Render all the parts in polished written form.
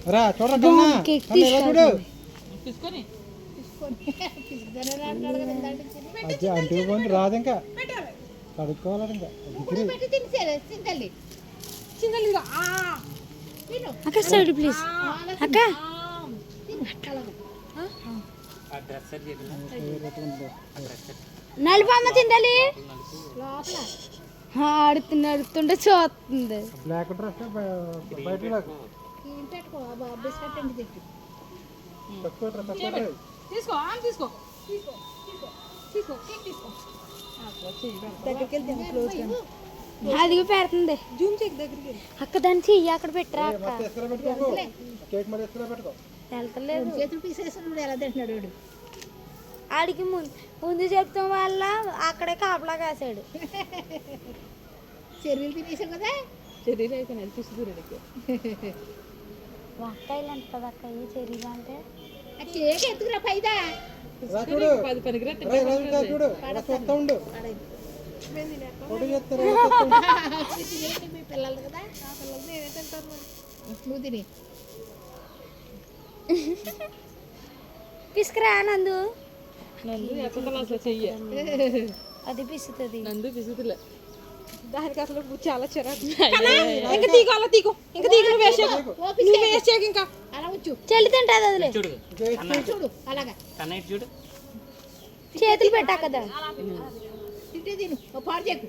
రా చూడండి చూడు అది అంటికి పోయి రాదు ఇంకా కడుక్కోవాలి ఇంకా అక్క సైడ్ ప్లీజ్ అక్క నలుపమ్మ తిండాలి ఆడుతుంది ఆడుతుంటే చూస్తుంది బ్లాక్ డ్రెస్ బయట తీసుకో తీసుకో తీసుకో దగ్గరికి వెళ్తే అదిగో పెడుతుంది జూమ్ చెక్ దగ్గరికి అక్క దాన్ని చెయ్యి అక్కడ పెట్టరా అక్క వెళ్తలేదు చేతులు పీసేసి ఎలా తింటున్నాడు వాడు ఆడికి ముందు చెప్తాం వల్ల అక్కడే కాపలా కాసాడు చెర్రీలు తినేసాం కదా చెర్రీలు అయిపోయినాయి పిసుదూరుడికి వంకాయలు ఎంత అక్క చెరీలు అంటే కేక్ ఎత్తుకురా పైదా పిల్లలు కదా పిల్లలు నేనే తింటాను నువ్వు తిని పిసుకురా నందు చెయ్యి అది పిసుతుంది నందు పిసుతులే దానికి అసలు చాలా చిరాకు ఇంకా తీగో అలా తీగో ఇంకా తీగ నువ్వు వేస్ట్ చేయకు ఇంకా అలా వచ్చు చెల్లి తింటుంది అదిలే చూడు అలాగా చూడు చేతులు పెట్టా కదా తింటే తిను పాడు చేయకు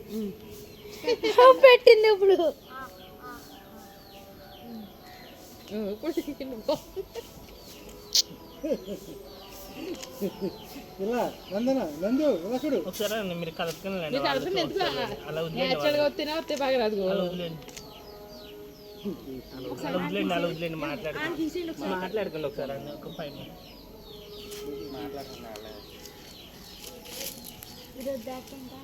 పెట్టింది ఇప్పుడు ఇలా నందు ఇలా చూడు ఒకసారి మీరు కలుపుకొని అలా వదిలేండి మాట్లాడుకోండి ఒకసారి ఒక 5 minutes ఇది వద్దాకుంటా